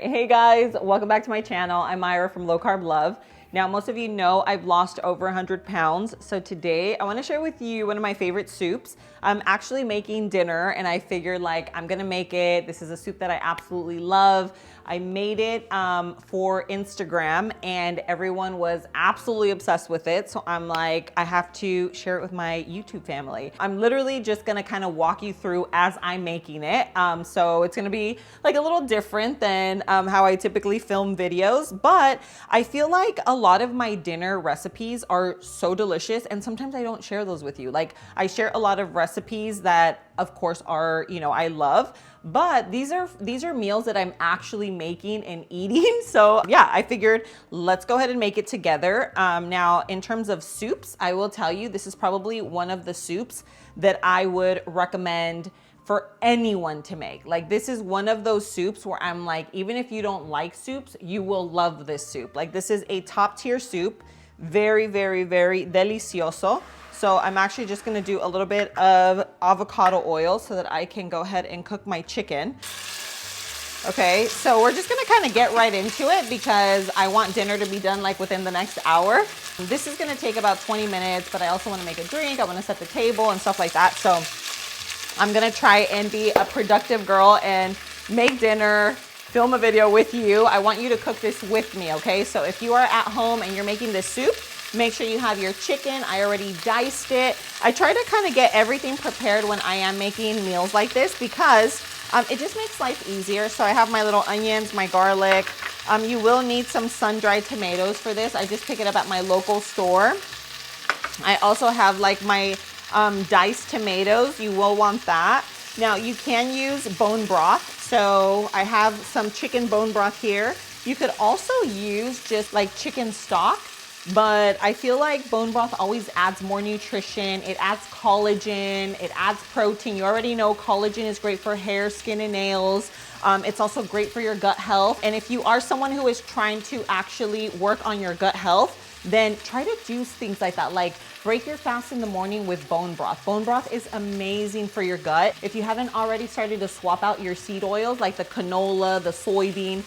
Hey guys, welcome back to my channel. I'm Myra from Low Carb Love. Now, most of you know I've lost over 100 pounds. So today I want to share with you one of my favorite soups. I'm actually making dinner and I figured like I'm gonna make it. This is a soup that I absolutely love. I made it for Instagram and everyone was absolutely obsessed with it. So I'm like, I have to share it with my YouTube family. I'm literally just gonna kind of walk you through as I'm making it. So it's gonna be like a little different than how I typically film videos, but I feel like a lot of my dinner recipes are so delicious and sometimes I don't share those with you. Like I share a lot of recipes that of course are, I love, but these are meals that I'm actually making and eating. So yeah, I figured let's go ahead and make it together. Now in terms of soups, I will tell you, this is probably one of the soups that I would recommend for anyone to make. Like this is one of those soups where I'm like, even if you don't like soups, you will love this soup. Like this is a top tier soup, very, very, very delicioso. So I'm actually just gonna do a little bit of avocado oil so that I can go ahead and cook my chicken. Okay, so we're just gonna kind of get right into it because I want dinner to be done like within the next hour. This is gonna take about 20 minutes, but I also wanna make a drink, I wanna set the table and stuff like that. So I'm gonna try and be a productive girl and make dinner, film a video with you. I want you to cook this with me, okay? So if you are at home and you're making this soup, make sure you have your chicken. I already diced it. I try to kind of get everything prepared when I am making meals like this because it just makes life easier. So I have my little onions, my garlic. You will need some sun-dried tomatoes for this. I just pick it up at my local store. I also have like my diced tomatoes. You will want that. Now you can use bone broth. So I have some chicken bone broth here. You could also use just like chicken stock, but I feel like bone broth always adds more nutrition. It adds collagen, it adds protein. You already know collagen is great for hair, skin, and nails. It's also great for your gut health. And if you are someone who is trying to actually work on your gut health, then try to juice things like that. Like break your fast in the morning with bone broth. Bone broth is amazing for your gut. If you haven't already started to swap out your seed oils, like the canola, the soybean,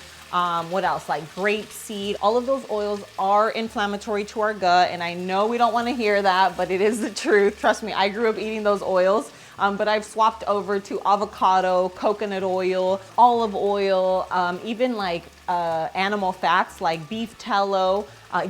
what else? Like grapeseed. All of those oils are inflammatory to our gut. And I know we don't want to hear that, but it is the truth. Trust me, I grew up eating those oils. But I've swapped over to avocado, coconut oil, olive oil, even like animal fats like beef tallow.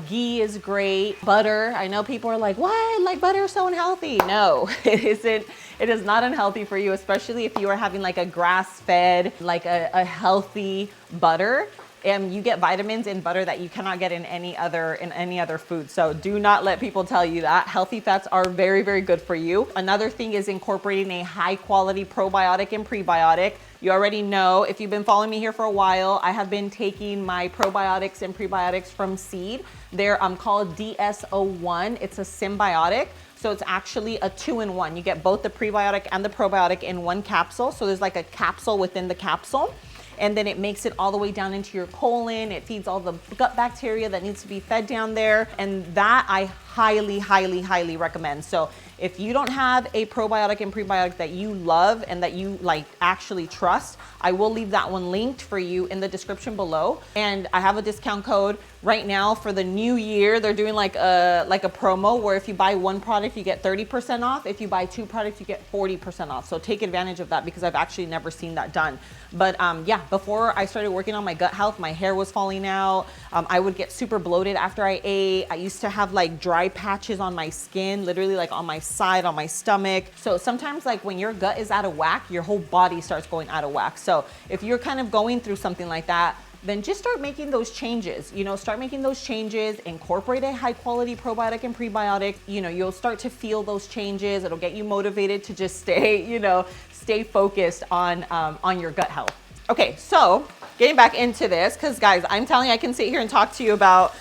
Ghee is great. Butter. I know people are like, what? Like butter is so unhealthy. No, it isn't. It is not unhealthy for you, especially if you are having like a grass-fed, like a healthy butter. And you get vitamins in butter that you cannot get in any other food. So do not let people tell you that. Healthy fats are very, very good for you. Another thing is incorporating a high quality probiotic and prebiotic. You already know, if you've been following me here for a while, I have been taking my probiotics and prebiotics from Seed. They're called DS01. It's a symbiotic. So it's actually a 2-in-1. You get both the prebiotic and the probiotic in one capsule. So there's like a capsule within the capsule. And then it makes it all the way down into your colon. It feeds all the gut bacteria that needs to be fed down there. And that I highly, highly, highly recommend. So if you don't have a probiotic and prebiotic that you love and that you like actually trust, I will leave that one linked for you in the description below. And I have a discount code right now for the new year. They're doing like a promo where if you buy one product, you get 30% off. If you buy two products, you get 40% off. So take advantage of that because I've actually never seen that done. But yeah, before I started working on my gut health, my hair was falling out. I would get super bloated after I ate. I used to have like dry patches on my skin, literally like on my side, on my stomach. So sometimes like when your gut is out of whack, your whole body starts going out of whack. So if you're kind of going through something like that, then just start making those changes. Start making those changes, incorporate a high quality probiotic and prebiotic. You'll start to feel those changes. It'll get you motivated to just stay focused on your gut health. Okay, so getting back into this, because guys, I'm telling you, I can sit here and talk to you about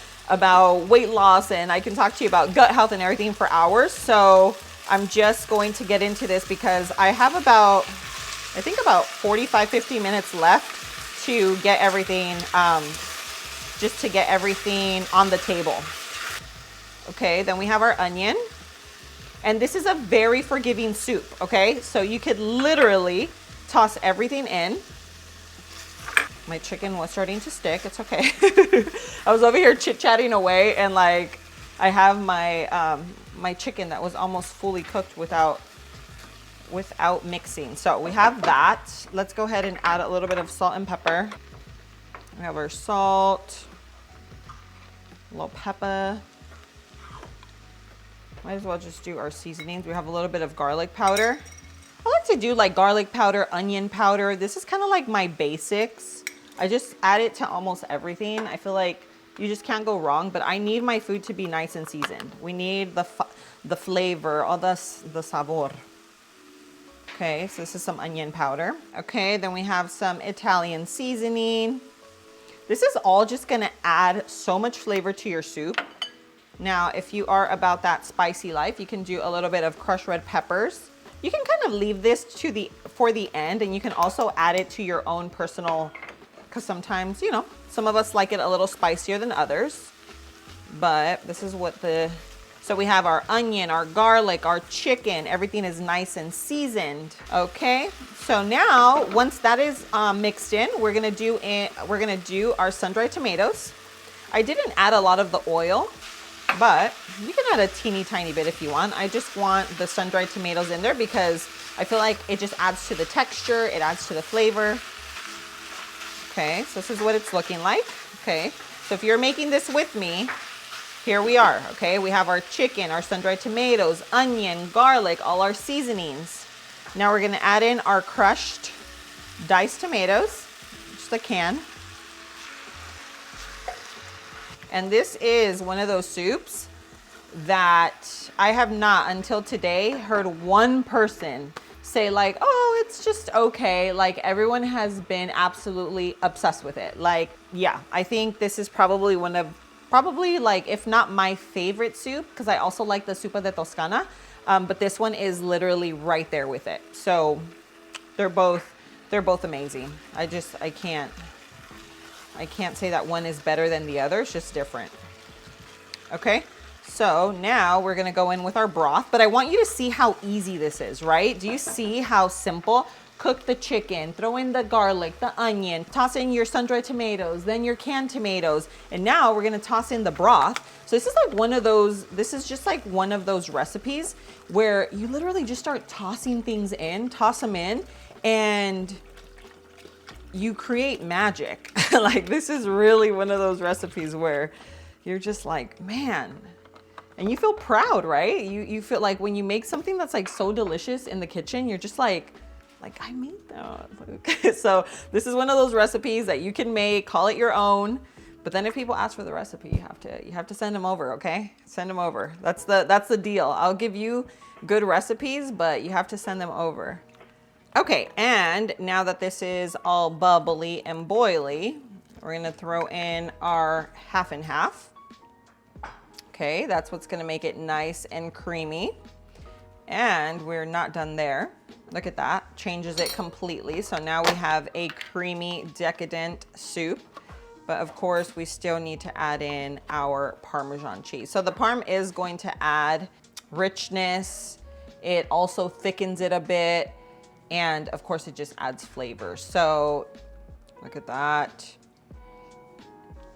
weight loss and I can talk to you about gut health and everything for hours. So I'm just going to get into this because I have about 45-50 minutes left to get everything, just to get everything on the table. Okay, then we have our onion. And this is a very forgiving soup, okay? So you could literally toss everything in. My chicken was starting to stick. It's okay. I was over here chit-chatting away, and like I have my my chicken that was almost fully cooked without mixing. So we have that. Let's go ahead and add a little bit of salt and pepper. We have our salt, a little pepper. Might as well just do our seasonings. We have a little bit of garlic powder. I like to do like garlic powder, onion powder. This is kind of like my basics. I just add it to almost everything. I feel like you just can't go wrong, but I need my food to be nice and seasoned. We need the flavor, all the sabor. Okay, so this is some onion powder. Okay, then we have some Italian seasoning. This is all just gonna add so much flavor to your soup. Now, if you are about that spicy life, you can do a little bit of crushed red peppers. You can kind of leave this for the end, and you can also add it to your own personal, because sometimes, you know, some of us like it a little spicier than others. But this is what so we have our onion, our garlic, our chicken, everything is nice and seasoned. Okay, so now once that is mixed in, we're gonna do our sun-dried tomatoes. I didn't add a lot of the oil, but you can add a teeny tiny bit if you want. I just want the sun-dried tomatoes in there because I feel like it just adds to the texture, it adds to the flavor. Okay, so this is what it's looking like. Okay, so if you're making this with me, here we are. Okay, we have our chicken, our sun-dried tomatoes, onion, garlic, all our seasonings. Now we're gonna add in our crushed diced tomatoes, just a can. And this is one of those soups that I have not until today heard one person say like, oh, it's just okay. Like everyone has been absolutely obsessed with it. Like, yeah, I think this is probably like, if not my favorite soup, because I also like the Sopa de Toscana, but this one is literally right there with it. So they're both amazing. I can't say that one is better than the other. It's just different. Okay, so now we're gonna go in with our broth, but I want you to see how easy this is, right? Do you see how simple? Cook the chicken, throw in the garlic, the onion, toss in your sun-dried tomatoes, then your canned tomatoes, and now we're gonna toss in the broth. So this is just like one of those recipes where you literally just start tossing things in, toss them in, and you create magic. Like this is really one of those recipes where you're just like, man, and you feel proud, right? You feel like when you make something that's like so delicious in the kitchen, you're just like I made that. So this is one of those recipes that you can make, call it your own. But then if people ask for the recipe, you have to send them over, okay? Send them over. That's the deal. I'll give you good recipes, but you have to send them over. Okay, and now that this is all bubbly and boily, we're gonna throw in our half and half. Okay, that's what's gonna make it nice and creamy. And we're not done there. Look at that, changes it completely. So now we have a creamy, decadent soup. But of course, we still need to add in our Parmesan cheese. So the Parm is going to add richness. It also thickens it a bit. And of course, it just adds flavor. So look at that.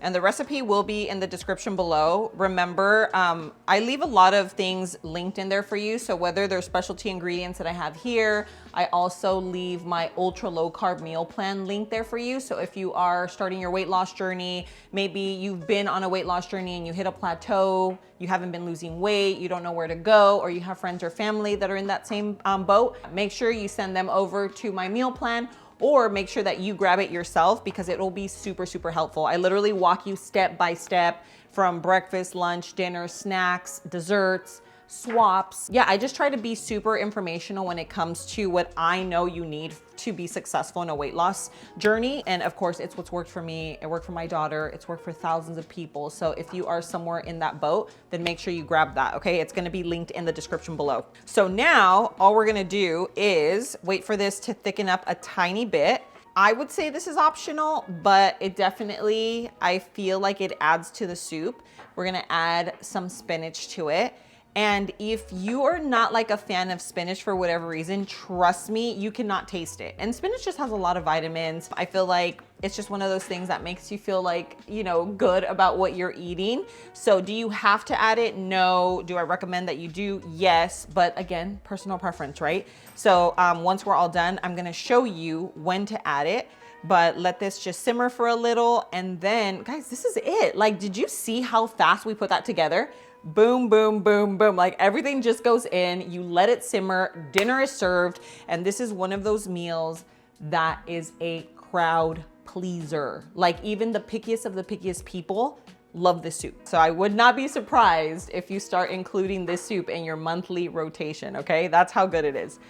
And the recipe will be in the description below. Remember, I leave a lot of things linked in there for you. So whether they're specialty ingredients that I have here, I also leave my ultra low carb meal plan link there for you. So if you are starting your weight loss journey, maybe you've been on a weight loss journey and you hit a plateau, you haven't been losing weight, you don't know where to go, or you have friends or family that are in that same boat, make sure you send them over to my meal plan, or make sure that you grab it yourself because it will be super, super helpful. I literally walk you step by step from breakfast, lunch, dinner, snacks, desserts, swaps. Yeah, I just try to be super informational when it comes to what I know you need to be successful in a weight loss journey. And of course, it's what's worked for me. It worked for my daughter. It's worked for thousands of people. So if you are somewhere in that boat, then make sure you grab that, okay? It's gonna be linked in the description below. So now all we're gonna do is wait for this to thicken up a tiny bit. I would say this is optional, but it definitely, I feel like it adds to the soup. We're gonna add some spinach to it. And if you are not like a fan of spinach for whatever reason, trust me, you cannot taste it. And spinach just has a lot of vitamins. I feel like It's just one of those things that makes you feel like, you know, good about what you're eating. So do you have to add it? No. Do I recommend that you do? Yes. But again, personal preference, right? So once we're all done, I'm gonna show you when to add it, but let this just simmer for a little. And then guys, this is it. Like, did you see how fast we put that together? Boom, boom, boom, boom. Like everything just goes in, you let it simmer, dinner is served. And this is one of those meals that is a crowd pleaser. Like even the pickiest of the pickiest people love this soup. So I would not be surprised if you start including this soup in your monthly rotation, okay? That's how good it is.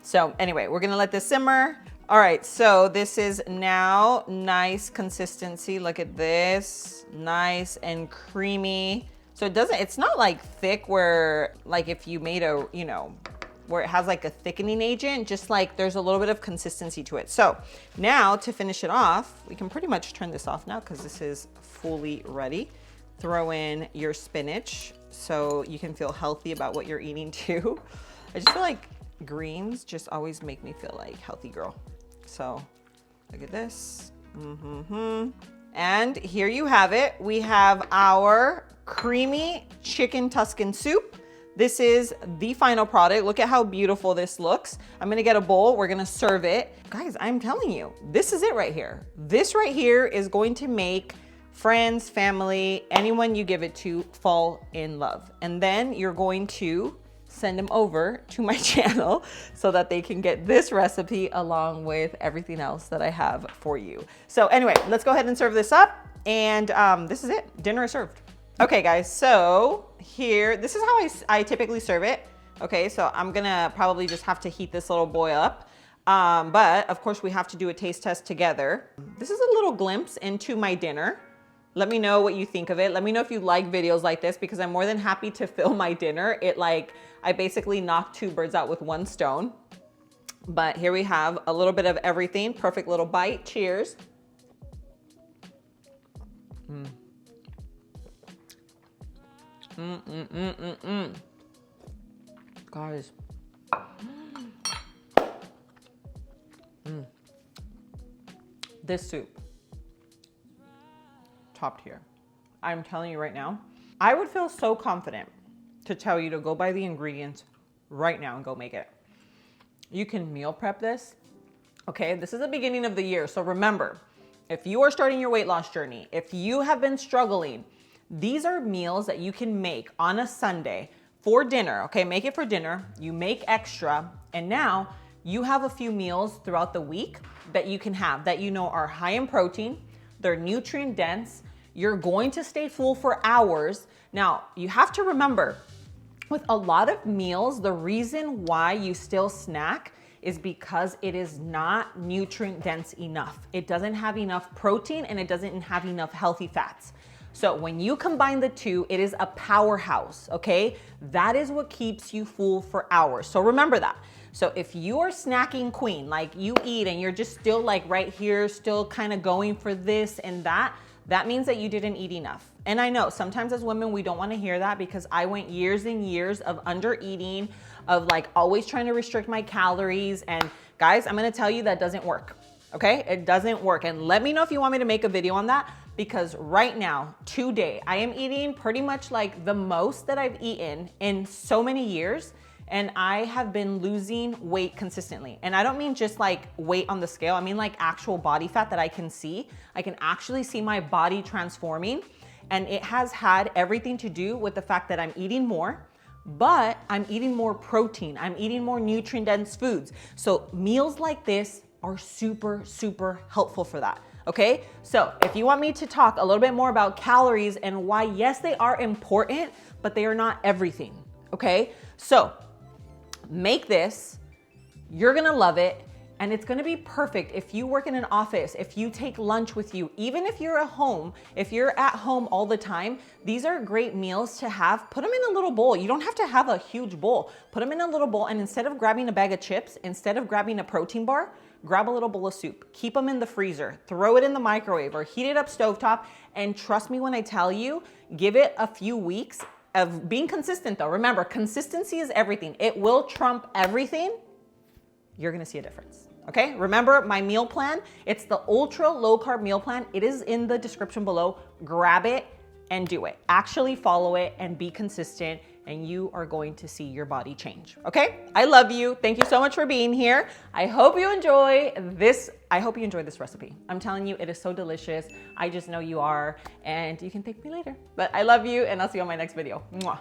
So anyway, we're gonna let this simmer. All right, so this is now nice consistency. Look at this, nice and creamy. So it's not like thick where like if you made a, you know, where it has like a thickening agent, just like there's a little bit of consistency to it. So now to finish it off, we can pretty much turn this off now because this is fully ready. Throw in your spinach so you can feel healthy about what you're eating too. I just feel like greens just always make me feel like healthy girl. So look at this. And here you have it. We have our creamy chicken Tuscan soup. This is the final product. Look at how beautiful this looks. I'm gonna get a bowl, we're gonna serve it. Guys, I'm telling you, this is it right here. This right here is going to make friends, family, anyone you give it to fall in love. And then you're going to send them over to my channel so that they can get this recipe along with everything else that I have for you. So anyway, let's go ahead and serve this up. And this is it, dinner is served. Okay guys, so here, this is how I typically serve it. Okay, so I'm gonna probably just have to heat this little boy up. But of course we have to do a taste test together. This is a little glimpse into my dinner. Let me know what you think of it. Let me know if you like videos like this because I'm more than happy to film my dinner. I basically knocked 2 birds out with 1 stone. But here we have a little bit of everything. Perfect little bite, cheers. Guys. This soup, top tier. I'm telling you right now, I would feel so confident to tell you to go buy the ingredients right now and go make it. You can meal prep this. Okay, this is the beginning of the year. So remember, if you are starting your weight loss journey, if you have been struggling, these are meals that you can make on a Sunday for dinner, okay? Make it for dinner, you make extra, and now you have a few meals throughout the week that you can have that you know are high in protein, they're nutrient dense, you're going to stay full for hours. Now, you have to remember, with a lot of meals, the reason why you still snack is because it is not nutrient dense enough. It doesn't have enough protein and it doesn't have enough healthy fats. So when you combine the two, it is a powerhouse, okay? That is what keeps you full for hours. So remember that. So if you are snacking queen, like you eat and you're just still like right here, still kind of going for this and that means that you didn't eat enough. And I know sometimes as women, we don't want to hear that because I went years and years of under eating, of like always trying to restrict my calories. And guys, I'm going to tell you that doesn't work. Okay, it doesn't work. And let me know if you want me to make a video on that because right now, today, I am eating pretty much like the most that I've eaten in so many years. And I have been losing weight consistently. And I don't mean just like weight on the scale. I mean like actual body fat that I can see. I can actually see my body transforming. And it has had everything to do with the fact that I'm eating more, but I'm eating more protein. I'm eating more nutrient dense foods. So meals like this are super, super helpful for that, okay? So if you want me to talk a little bit more about calories and why, yes, they are important, but they are not everything, okay? So make this, you're gonna love it, and it's gonna be perfect if you work in an office, if you take lunch with you, even if you're at home, if you're at home all the time, these are great meals to have. Put them in a little bowl. You don't have to have a huge bowl. Put them in a little bowl, and instead of grabbing a bag of chips, instead of grabbing a protein bar, grab a little bowl of soup, keep them in the freezer, throw it in the microwave or heat it up stovetop, and trust me when I tell you, give it a few weeks of being consistent though. Remember, consistency is everything. It will trump everything. You're gonna see a difference. Okay, remember my meal plan, it's the ultra low carb meal plan. It is in the description below. Grab it and do it. Actually follow it and be consistent, and you are going to see your body change. Okay, I love you. Thank you so much for being here. I hope you enjoy this. I hope you enjoy this recipe. I'm telling you, it is so delicious. I just know you are, and you can thank me later. But I love you, and I'll see you on my next video. Mwah.